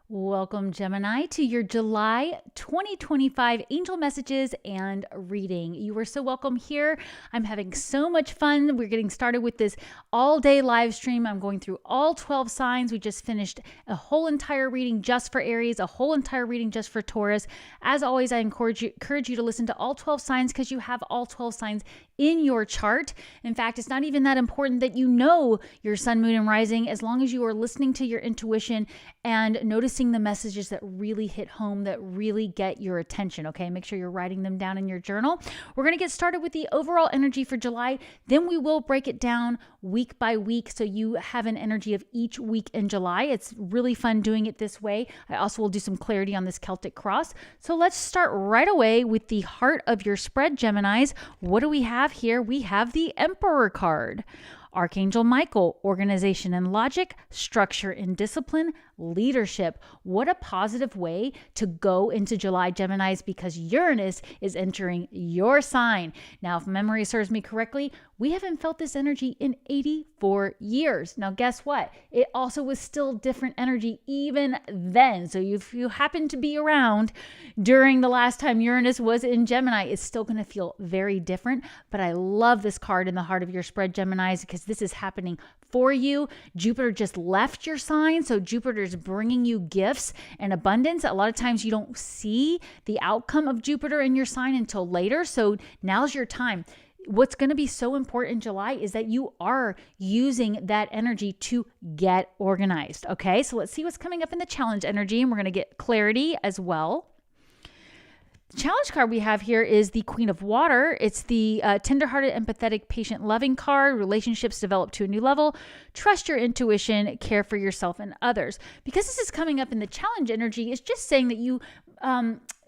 Welcome, Gemini, to your July 2025 angel messages and reading. You are so welcome here. I'm having so much fun. We're getting started with this all-day live stream. I'm going through all 12 signs. We just finished a whole entire reading just for Aries, a whole entire reading just for Taurus. As always, I encourage you to listen to all 12 signs because you have all 12 signs in your chart. In fact, it's not even that important that you know your sun, moon, and rising as long as you are listening to your intuition and noticing the messages that really hit home, that really get your attention, okay? Make sure you're writing them down in your journal. We're going to get started with the overall energy for July. Then we will break it down week by week so you have an energy of each week in July. It's really fun doing it this way. I also will do some clarity on this Celtic cross. So let's start right away with the heart of your spread, Geminis. What do we have here? We have the Emperor card. Archangel Michael, organization and logic, structure and discipline, leadership. What a positive way to go into July, Geminis, because Uranus is entering your sign. Now, if memory serves me correctly, we haven't felt this energy in 84 years. Now, guess what? It also was still different energy even then. So if you happen to be around during the last time Uranus was in Gemini, it's still going to feel very different. But I love this card in the heart of your spread, Geminis, because this is happening for you. Jupiter just left your sign, so Jupiter's bringing you gifts and abundance. A lot of times you don't see the outcome of Jupiter in your sign until later, so now's your time. What's going to be so important in July is that you are using that energy to get organized, okay? So let's see what's coming up in the challenge energy, and we're going to get clarity as well. The challenge card we have here is the Queen of Water. It's the tenderhearted, empathetic, patient, loving card. Relationships develop to a new level. Trust your intuition. Care for yourself and others. Because this is coming up in the challenge energy, it's just saying that you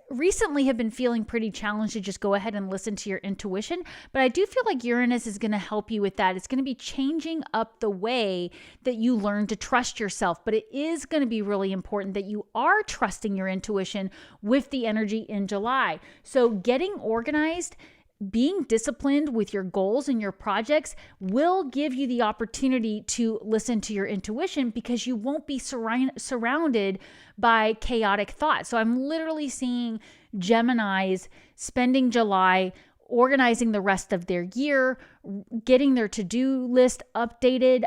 recently have been feeling pretty challenged to just go ahead and listen to your intuition. But I do feel like Uranus is going to help you with that. It's going to be changing up the way that you learn to trust yourself. But it is going to be really important that you are trusting your intuition with the energy in July. So getting organized, being disciplined with your goals and your projects will give you the opportunity to listen to your intuition because you won't be surrounded by chaotic thoughts. So I'm literally seeing Geminis spending July organizing the rest of their year, getting their to-do list updated.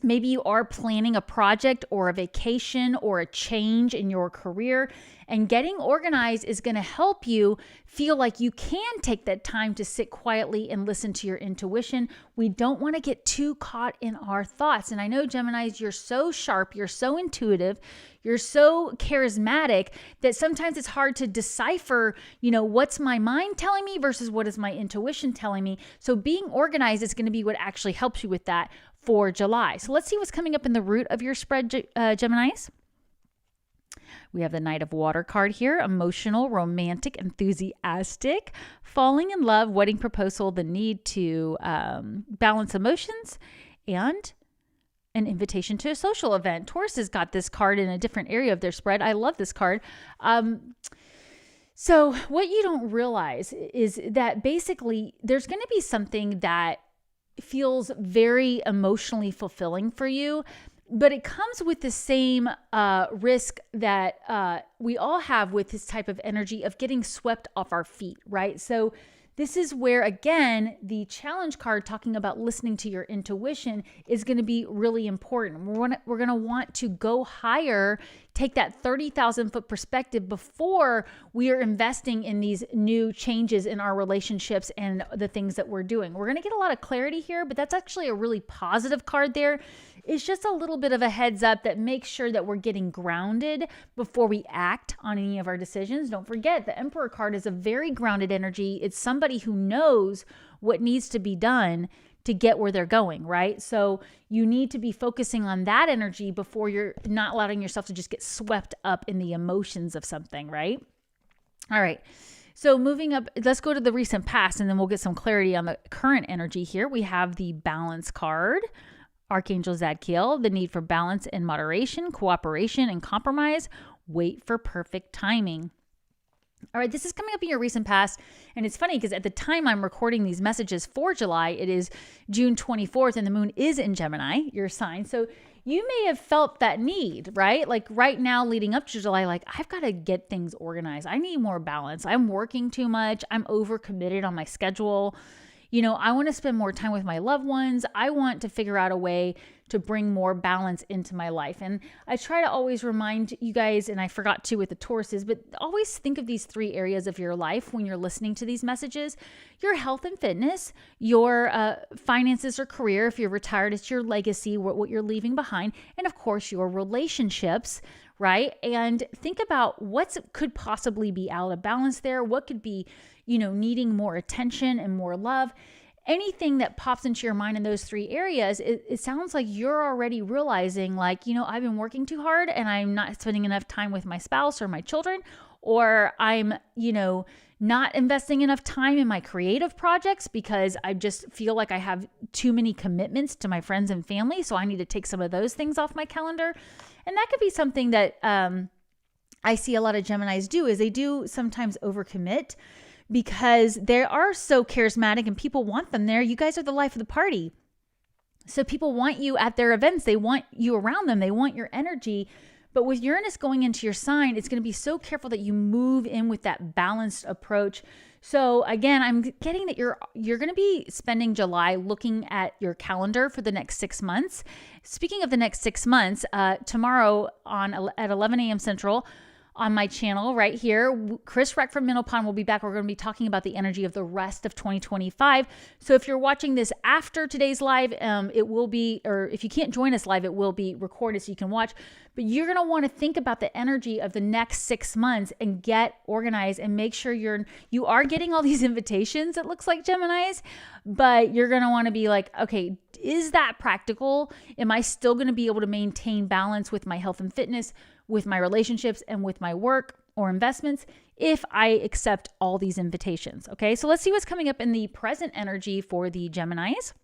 Maybe you are planning a project or a vacation or a change in your career, and getting organized is going to help you feel like you can take that time to sit quietly and listen to your intuition. We don't want to get too caught in our thoughts. And I know, Geminis, you're so sharp, you're so intuitive, you're so charismatic that sometimes it's hard to decipher, what's my mind telling me versus what is my intuition telling me. So being organized is going to be what actually helps you with that for July. So let's see what's coming up in the root of your spread, Geminis. We have the Knight of Water card here. Emotional, romantic, enthusiastic, falling in love, wedding proposal, the need to balance emotions, and an invitation to a social event. Taurus has got this card in a different area of their spread. I love this card. So what you don't realize is that basically there's going to be something that feels very emotionally fulfilling for you, but it comes with the same risk that we all have with this type of energy of getting swept off our feet, right? So this is where, again, the challenge card talking about listening to your intuition is going to be really important. We're going to want to go higher, take that 30,000-foot perspective before we are investing in these new changes in our relationships and the things that we're doing. We're going to get a lot of clarity here, but that's actually a really positive card there. It's just a little bit of a heads up that makes sure that we're getting grounded before we act on any of our decisions. Don't forget, the Emperor card is a very grounded energy. It's somebody who knows what needs to be done to get where they're going, right? So you need to be focusing on that energy before you're not allowing yourself to just get swept up in the emotions of something, right? All right. So moving up, let's go to the recent past, and then we'll get some clarity on the current energy here. We have the Balance card. Archangel Zadkiel, the need for balance and moderation, cooperation and compromise. Wait for perfect timing. All right, this is coming up in your recent past, and it's funny because at the time I'm recording these messages for July, it is June 24th, and the moon is in Gemini, your sign. So you may have felt that need, right? Like right now leading up to July, like I've got to get things organized. I need more balance. I'm working too much. I'm overcommitted on my schedule. I want to spend more time with my loved ones. I want to figure out a way to bring more balance into my life. And I try to always remind you guys, and I forgot to with the Tauruses, but always think of these 3 areas of your life when you're listening to these messages: your health and fitness, your finances or career. If you're retired, it's your legacy, what you're leaving behind, and of course, your relationships, right? And think about what could possibly be out of balance there. What could be, needing more attention and more love. Anything that pops into your mind in those 3 areas, it sounds like you're already realizing like, I've been working too hard and I'm not spending enough time with my spouse or my children, or I'm, not investing enough time in my creative projects because I just feel like I have too many commitments to my friends and family. So I need to take some of those things off my calendar. And that could be something that I see a lot of Geminis do, is they do sometimes overcommit because they are so charismatic and people want them there. You guys are the life of the party. So people want you at their events. They want you around them. They want your energy. But with Uranus going into your sign, it's going to be so careful that you move in with that balanced approach. So again, I'm getting that you're going to be spending July looking at your calendar for the next 6 months. Speaking of the next 6 months, tomorrow at 11 a.m. Central, on my channel right here, Chris Reck from Minnow Pond will be back. We're going to be talking about the energy of the rest of 2025. So if you're watching this after today's live, it will be, or if you can't join us live, it will be recorded so you can watch. But you're going to want to think about the energy of the next 6 months and get organized and make sure you are getting all these invitations, it looks like, Geminis, but you're going to want to be like, okay, is that practical? Am I still going to be able to maintain balance with my health and fitness, with my relationships, and with my work or investments if I accept all these invitations? Okay, so let's see what's coming up in the present energy for the Geminis.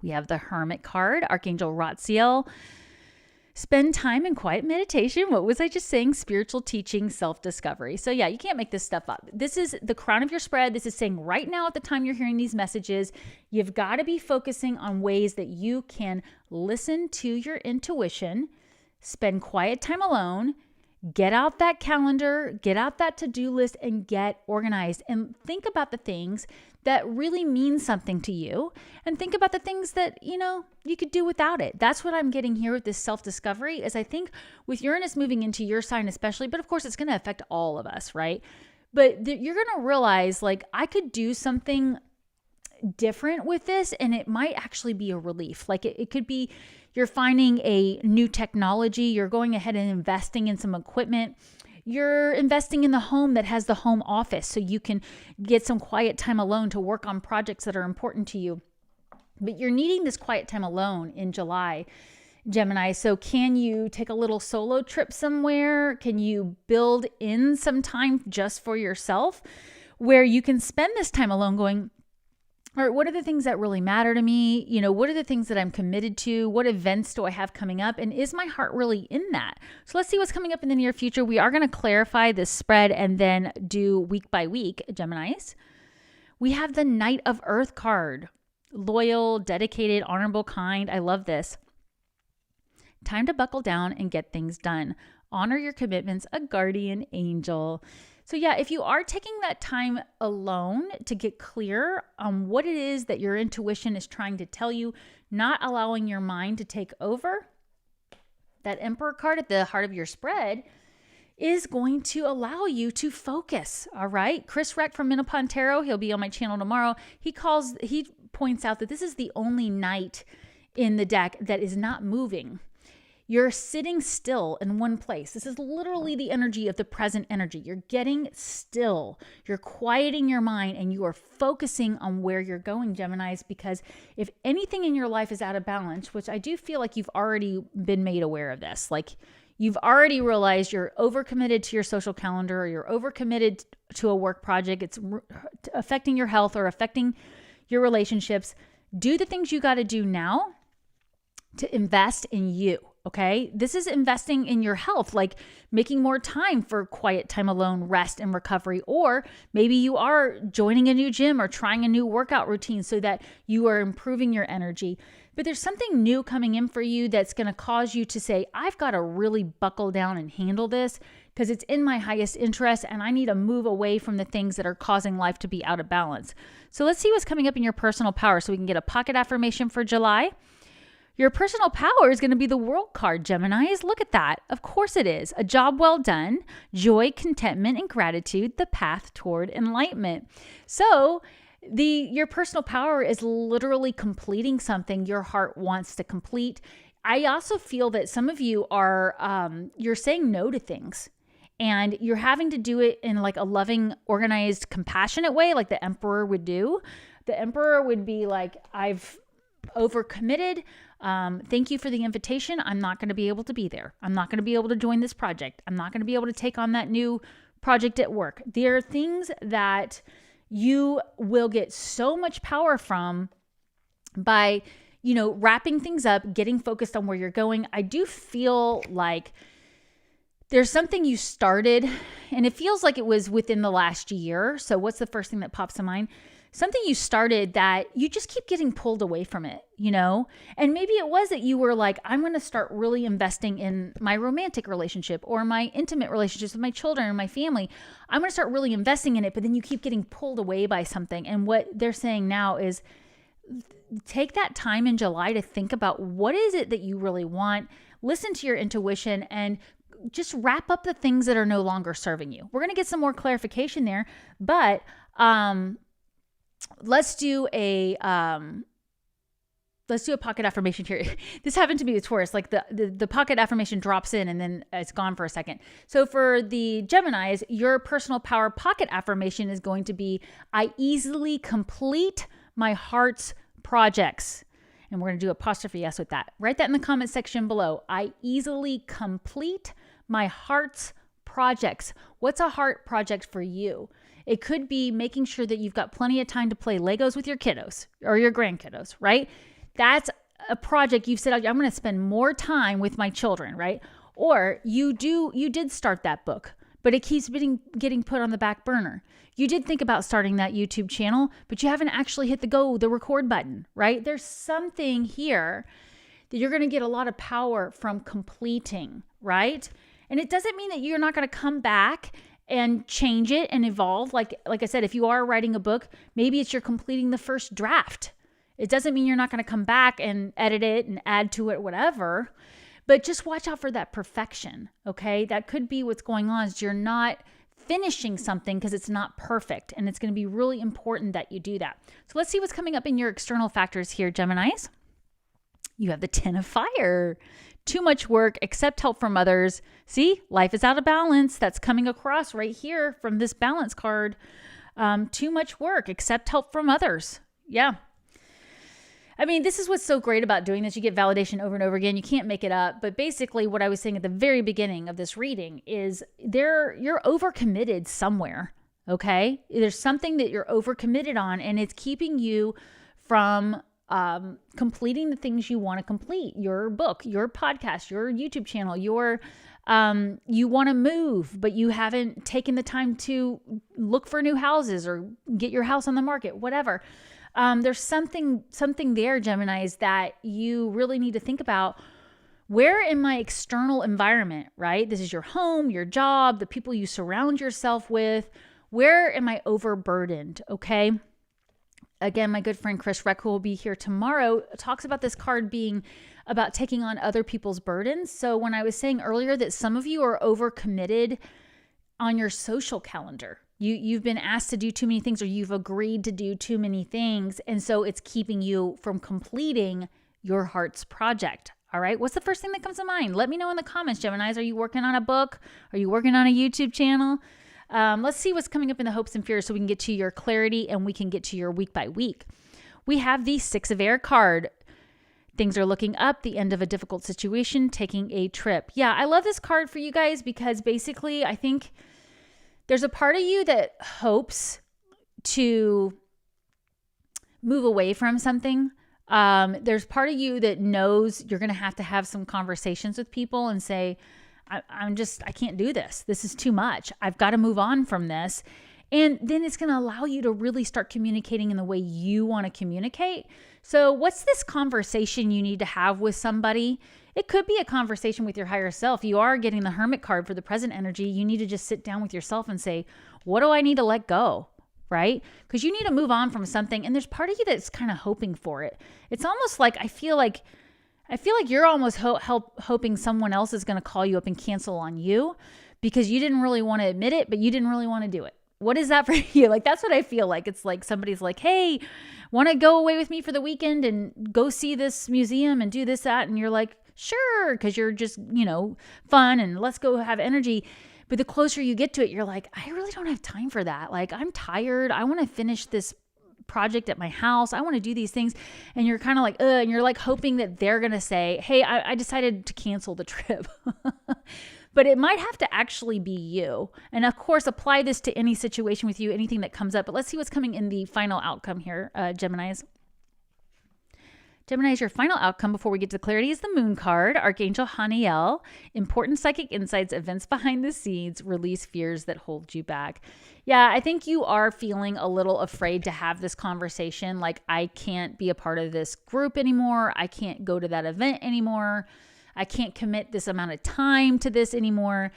We have the Hermit card, Archangel Ratziel. Spend time in quiet meditation. What was I just saying? Spiritual teaching, self-discovery. So yeah, you can't make this stuff up. This is the crown of your spread. This is saying right now at the time you're hearing these messages, you've got to be focusing on ways that you can listen to your intuition, spend quiet time alone, get out that calendar, get out that to-do list, and get organized. And think about the things that really mean something to you, and think about the things that, you could do without it. That's what I'm getting here with this self-discovery, is I think with Uranus moving into your sign especially, but of course it's going to affect all of us, right? But you're going to realize, like, I could do something different with this, and it might actually be a relief. Like it could be you're finding a new technology, you're going ahead and investing in some equipment, you're investing in the home that has the home office so you can get some quiet time alone to work on projects that are important to you. But you're needing this quiet time alone in July, Gemini. So can you take a little solo trip somewhere? Can you build in some time just for yourself where you can spend this time alone going, all right, what are the things that really matter to me? What are the things that I'm committed to? What events do I have coming up? And is my heart really in that? So let's see what's coming up in the near future. We are going to clarify this spread and then do week by week, Geminis. We have the Knight of Earth card. Loyal, dedicated, honorable, kind. I love this. Time to buckle down and get things done. Honor your commitments, a guardian angel. So yeah, if you are taking that time alone to get clear on what it is that your intuition is trying to tell you, not allowing your mind to take over, that Emperor card at the heart of your spread is going to allow you to focus, all right? Chris Reck from Minnow Pond Tarot, he'll be on my channel tomorrow. He points out that this is the only knight in the deck that is not moving. You're sitting still in one place. This is literally the energy of the present energy. You're getting still. You're quieting your mind and you are focusing on where you're going, Geminis, because if anything in your life is out of balance, which I do feel like you've already been made aware of this, like you've already realized you're overcommitted to your social calendar or you're overcommitted to a work project, it's affecting your health or affecting your relationships, do the things you got to do now to invest in you. Okay, this is investing in your health, like making more time for quiet time alone, rest and recovery, or maybe you are joining a new gym or trying a new workout routine so that you are improving your energy. but there's something new coming in for you that's going to cause you to say, I've got to really buckle down and handle this because it's in my highest interest and I need to move away from the things that are causing life to be out of balance. So let's see what's coming up in your personal power so we can get a pocket affirmation for July. Your personal power is going to be the World card, Geminis. Look at that. Of course it is. A job well done, joy, contentment, and gratitude, the path toward enlightenment. So your personal power is literally completing something your heart wants to complete. I also feel that some of you are, you're saying no to things and you're having to do it in like a loving, organized, compassionate way, like the emperor would do. The emperor would be like, I've overcommitted. Thank you for the invitation. I'm not going to be able to be there. I'm not going to be able to join this project. I'm not going to be able to take on that new project at work. There are things that you will get so much power from by, wrapping things up, getting focused on where you're going. I do feel like there's something you started and it feels like it was within the last year. So what's the first thing that pops to mind? Something you started that you just keep getting pulled away from it, And maybe it was that you were like, I'm going to start really investing in my romantic relationship or my intimate relationships with my children and my family. I'm going to start really investing in it, but then you keep getting pulled away by something. And what they're saying now is take that time in July to think about what is it that you really want, listen to your intuition, and just wrap up the things that are no longer serving you. We're going to get some more clarification there, but let's do a pocket affirmation here. This happened to be a Taurus, like the pocket affirmation drops in and then it's gone for a second. So for the Geminis, your personal power pocket affirmation is going to be, I easily complete my heart's projects. And we're going to do apostrophe S with that. Write that in the comment section below. I easily complete my heart's projects. What's a heart project for you? It could be making sure that you've got plenty of time to play Legos with your kiddos or your grandkiddos, right? That's a project you've said, I'm going to spend more time with my children, right? Or you did start that book, but it keeps getting put on the back burner. You did think about starting that YouTube channel, but you haven't actually hit the record button, right? There's something here that you're going to get a lot of power from completing, right? And it doesn't mean that you're not going to come back and change it and evolve. Like I said, if you are writing a book, maybe it's you're completing the first draft. It doesn't mean you're not going to come back and edit it and add to it, whatever. But just watch out for that perfection, okay? That could be what's going on is you're not finishing something because it's not perfect. And it's going to be really important that you do that. So let's see what's coming up in your external factors here, Geminis. You have the 10 of fire. Too much work, accept help from others. See, life is out of balance. That's coming across right here from this balance card. Too much work, accept help from others. Yeah. I mean, this is what's so great about doing this. You get validation over and over again. You can't make it up. But basically what I was saying at the very beginning of this reading is you're overcommitted somewhere, okay? There's something that you're overcommitted on and it's keeping you from completing the things you want to complete, your book, your podcast, your YouTube channel, you want to move, but you haven't taken the time to look for new houses or get your house on the market, whatever. There's something there, Geminis, that you really need to think about. Where in my external environment, right? This is your home, your job, the people you surround yourself with. Where am I overburdened? Okay. Again, my good friend Chris Reck, who will be here tomorrow, talks about this card being about taking on other people's burdens. So when I was saying earlier that some of you are overcommitted on your social calendar, you've been asked to do too many things or you've agreed to do too many things. And so it's keeping you from completing your heart's project. All right. What's the first thing that comes to mind? Let me know in the comments, Geminis. Are you working on a book? Are you working on a YouTube channel? Let's see what's coming up in the hopes and fears so we can get to your clarity and we can get to your week by week. We have the 6 of Air card. Things are looking up, the end of a difficult situation, taking a trip. Yeah, I love this card for you guys because basically I think there's a part of you that hopes to move away from something. There's part of you that knows you're going to have some conversations with people and say, I can't do this. This is too much. I've got to move on from this. And then it's going to allow you to really start communicating in the way you want to communicate. So what's this conversation you need to have with somebody? It could be a conversation with your higher self. You are getting the Hermit card for the present energy. You need to just sit down with yourself and say, what do I need to let go? Right? Because you need to move on from something. And there's part of you that's kind of hoping for it. It's almost like, I feel like you're almost hoping someone else is going to call you up and cancel on you because you didn't really want to admit it, but you didn't really want to do it. What is that for you? Like, that's what I feel like. It's like somebody's like, hey, want to go away with me for the weekend and go see this museum and do this, that. And you're like, sure, because you're just, fun and let's go have energy. But the closer you get to it, you're like, I really don't have time for that. Like, I'm tired. I want to finish this project at my house. I want to do these things. And you're kind of like, and you're like hoping that they're going to say, hey, I decided to cancel the trip. But it might have to actually be you. And of course, apply this to any situation with you, anything that comes up. But let's see what's coming in the final outcome here, Geminis. Geminis, your final outcome before we get to clarity is the Moon card, Archangel Haniel, important psychic insights, events behind the scenes, release fears that hold you back. Yeah, I think you are feeling a little afraid to have this conversation. Like, I can't be a part of this group anymore. I can't go to that event anymore. I can't commit this amount of time to this anymore.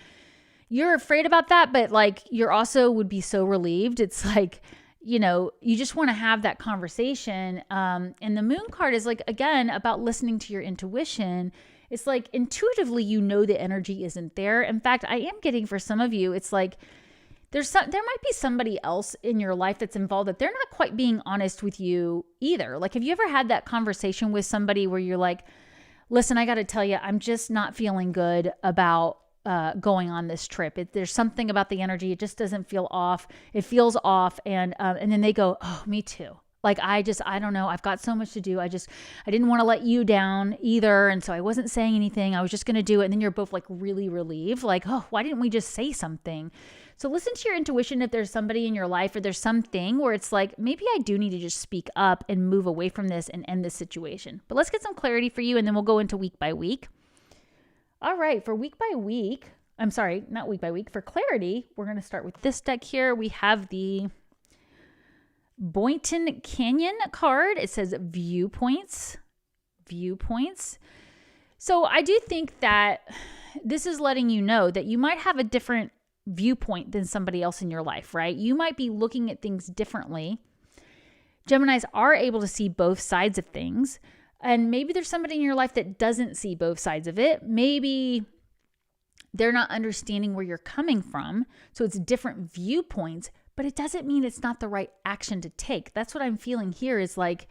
You're afraid about that, but like, you're also would be so relieved. It's like, you just want to have that conversation. And the Moon card is like, again, about listening to your intuition. It's like intuitively, the energy isn't there. In fact, I am getting for some of you, it's like there might be somebody else in your life that's involved that they're not quite being honest with you either. Like, have you ever had that conversation with somebody where you're like, listen, I got to tell you, I'm just not feeling good about going on this trip. There's something about the energy. It just doesn't feel off. It feels off. And then they go, oh, me too. Like, I don't know. I've got so much to do. I didn't want to let you down either. And so I wasn't saying anything. I was just going to do it. And then you're both like really relieved. Like, oh, why didn't we just say something? So listen to your intuition if there's somebody in your life or there's something where it's like, maybe I do need to just speak up and move away from this and end this situation. But let's get some clarity for you. And then we'll go into week by week. All right, for week by week, I'm sorry, not week by week, for clarity, we're going to start with this deck here. We have the Boynton Canyon card. It says viewpoints. So I do think that this is letting you know that you might have a different viewpoint than somebody else in your life, right? You might be looking at things differently. Geminis are able to see both sides of things. And maybe there's somebody in your life that doesn't see both sides of it. Maybe they're not understanding where you're coming from. So it's different viewpoints, but it doesn't mean it's not the right action to take. That's what I'm feeling here is like,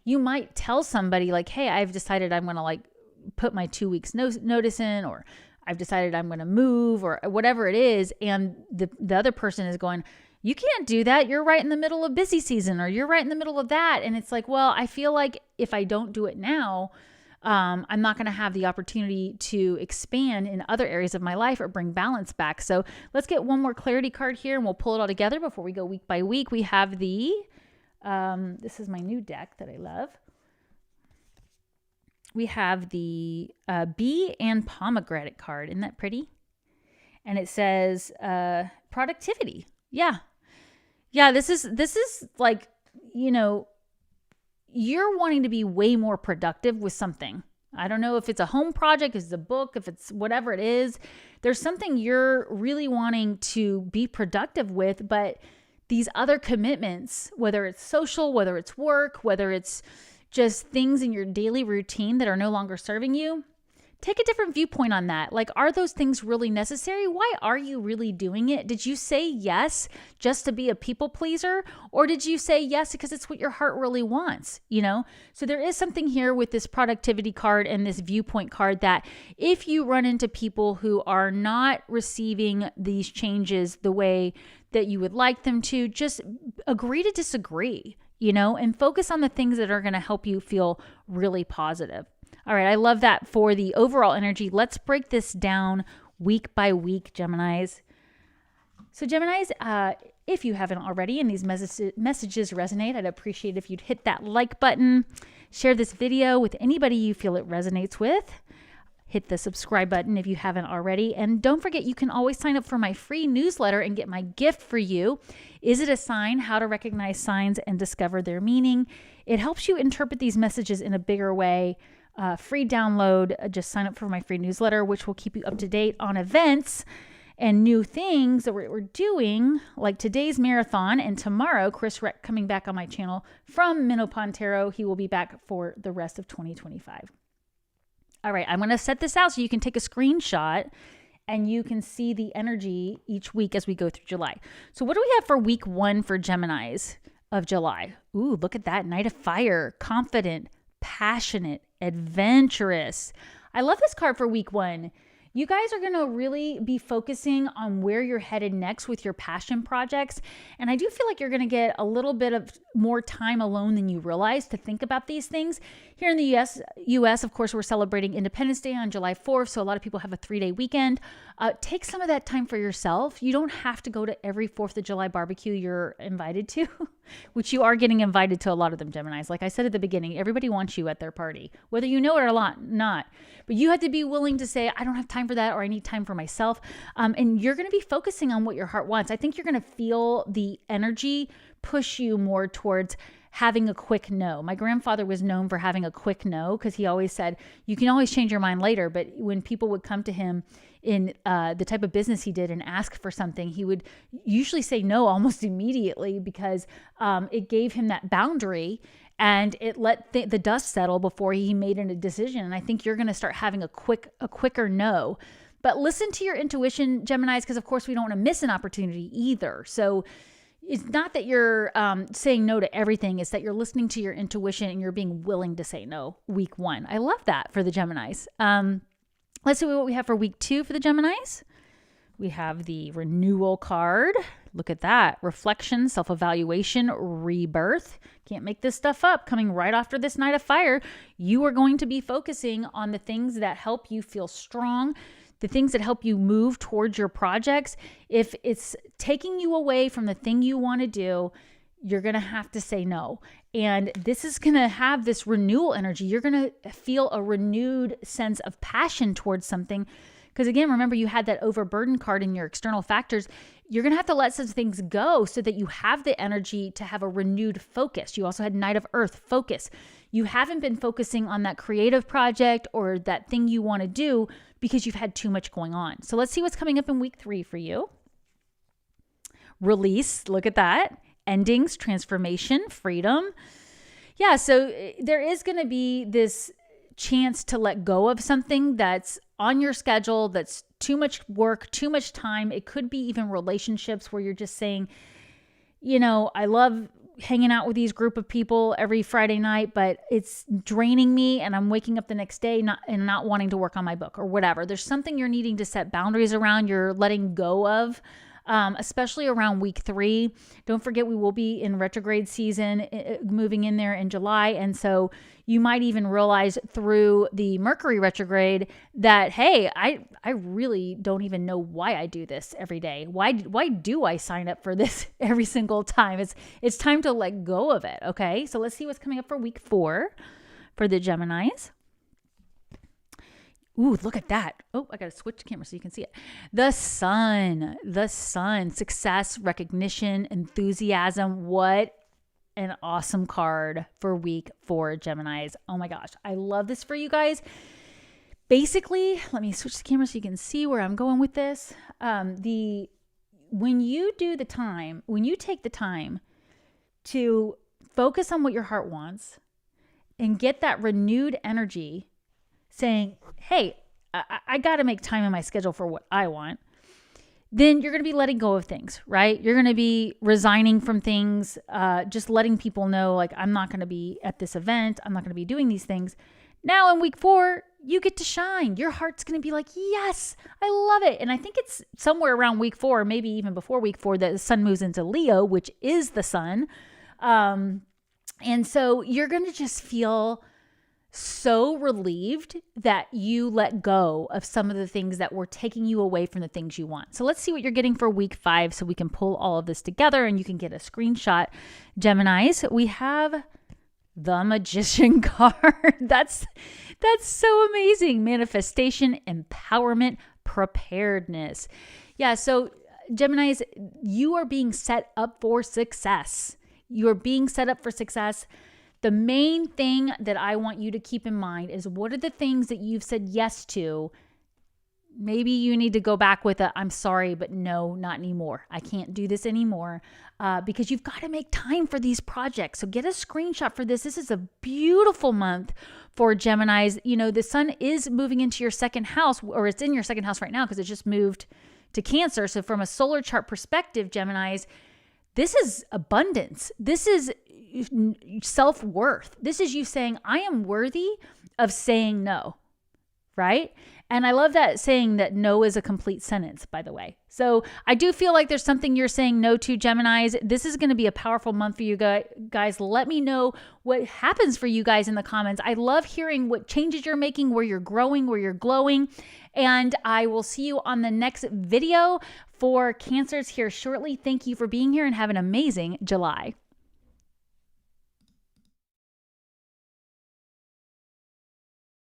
you might tell somebody like, hey, I've decided I'm going to like put my 2 weeks notice in, or I've decided I'm going to move, or whatever it is. And the other person is going, you can't do that. You're right in the middle of busy season, or you're right in the middle of that. And it's like, well, I feel like if I don't do it now, I'm not going to have the opportunity to expand in other areas of my life or bring balance back. So let's get one more clarity card here and we'll pull it all together before we go week by week. We have the, this is my new deck that I love. We have the bee and pomegranate card. Isn't that pretty? And it says productivity. Yeah. Yeah, this is like, you're wanting to be way more productive with something. I don't know if it's a home project, if it's a book, if it's whatever it is. There's something you're really wanting to be productive with, but these other commitments, whether it's social, whether it's work, whether it's just things in your daily routine that are no longer serving you, take a different viewpoint on that. Like, are those things really necessary? Why are you really doing it? Did you say yes just to be a people pleaser? Or did you say yes because it's what your heart really wants? So there is something here with this productivity card and this viewpoint card that if you run into people who are not receiving these changes the way that you would like them to, just agree to disagree, and focus on the things that are going to help you feel really positive. All right, I love that for the overall energy. Let's break this down week by week, Geminis. So Geminis, if you haven't already and these messages resonate, I'd appreciate if you'd hit that like button, share this video with anybody you feel it resonates with. hit the subscribe button if you haven't already. And don't forget, you can always sign up for my free newsletter and get my gift for you. Is it a sign? How to recognize signs and discover their meaning. It helps you interpret these messages in a bigger way. Free download. Just sign up for my free newsletter, which will keep you up to date on events and new things that we're doing, like today's marathon, and tomorrow, Chris Reck coming back on my channel from Minnow Pond Tarot. He will be back for the rest of 2025. All right, I'm going to set this out so you can take a screenshot and you can see the energy each week as we go through July. So what do we have for week 1 for Geminis of July? Ooh, look at that. Knight of Fire, confident, passionate, adventurous. I love this card for week 1. You guys are going to really be focusing on where you're headed next with your passion projects. And I do feel like you're going to get a little bit of more time alone than you realize to think about these things. Here in the US, of course, we're celebrating Independence Day on July 4th. So a lot of people have a 3-day weekend. Take some of that time for yourself. You don't have to go to every 4th of July barbecue you're invited to, which you are getting invited to a lot of them, Geminis. Like I said at the beginning, everybody wants you at their party, whether you know it or not. But you have to be willing to say, I don't have time for that, or I need time for myself. And you're going to be focusing on what your heart wants. I think you're going to feel the energy push you more towards having a quick no. My grandfather was known for having a quick no because he always said, you can always change your mind later. But when people would come to him in the type of business he did and ask for something, he would usually say no almost immediately because it gave him that boundary and it let the dust settle before he made a decision. And I think you're going to start having a quicker no. But listen to your intuition, Geminis, because of course we don't want to miss an opportunity either. So it's not that you're saying no to everything. It's that you're listening to your intuition and you're being willing to say no week 1. I love that for the Geminis. Let's see what we have for week 2 for the Geminis. We have the renewal card. Look at that. Reflection, self-evaluation, rebirth. Can't make this stuff up. Coming right after this Knight of Fire, you are going to be focusing on the things that help you feel strong, the things that help you move towards your projects. If it's taking you away from the thing you want to do, you're going to have to say no. And this is going to have this renewal energy. You're going to feel a renewed sense of passion towards something. Because again, remember you had that overburden card in your external factors. You're going to have to let some things go so that you have the energy to have a renewed focus. You also had Knight of Earth, focus. You haven't been focusing on that creative project or that thing you want to do because you've had too much going on. So let's see what's coming up in week 3 for you. Release, look at that. Endings, transformation, freedom. Yeah, so there is going to be this chance to let go of something that's on your schedule, that's too much work, too much time. It could be even relationships where you're just saying, you know, I love hanging out with these group of people every Friday night, but it's draining me and I'm waking up the next day not wanting to work on my book or whatever. There's something you're needing to set boundaries around, you're letting go of. Especially around week 3. Don't forget, we will be in retrograde season moving in there in July. And so you might even realize through the Mercury retrograde that, hey, I really don't even know why I do this every day. Why do I sign up for this every single time? It's time to let go of it. Okay. So let's see what's coming up for week 4 for the Geminis. Ooh, look at that. Oh, I got to switch the camera so you can see it. The sun, success, recognition, enthusiasm. What an awesome card for week 4, Geminis. Oh my gosh. I love this for you guys. Basically, let me switch the camera so you can see where I'm going with this. When you take the time to focus on what your heart wants and get that renewed energy saying, hey, I got to make time in my schedule for what I want, then you're going to be letting go of things, right? You're going to be resigning from things, just letting people know, like, I'm not going to be at this event. I'm not going to be doing these things. Now in week 4, you get to shine. Your heart's going to be like, yes, I love it. And I think it's somewhere around week 4, maybe even before week 4, that the sun moves into Leo, which is the sun. And so you're going to just feel so relieved that you let go of some of the things that were taking you away from the things you want. So let's see what you're getting for week 5 so we can pull all of this together and you can get a screenshot. Geminis, we have the Magician card. That's so amazing. Manifestation, empowerment, preparedness. Yeah, so Geminis, you are being set up for success. You are being set up for success. The main thing that I want you to keep in mind is, what are the things that you've said yes to? Maybe you need to go back with a, I'm sorry, but no, not anymore. I can't do this anymore, because you've got to make time for these projects. So get a screenshot for this. This is a beautiful month for Geminis. You know, the sun is moving into your second house, or it's in your second house right now because it just moved to Cancer. So from a solar chart perspective, Geminis, this is abundance. This is self-worth. This is you saying, I am worthy of saying no, right? And I love that saying that no is a complete sentence, by the way. So I do feel like there's something you're saying no to, Geminis. This is going to be a powerful month for you guys. Let me know what happens for you guys in the comments. I love hearing what changes you're making, where you're growing, where you're glowing. And I will see you on the next video for Cancers here shortly. Thank you for being here and have an amazing July.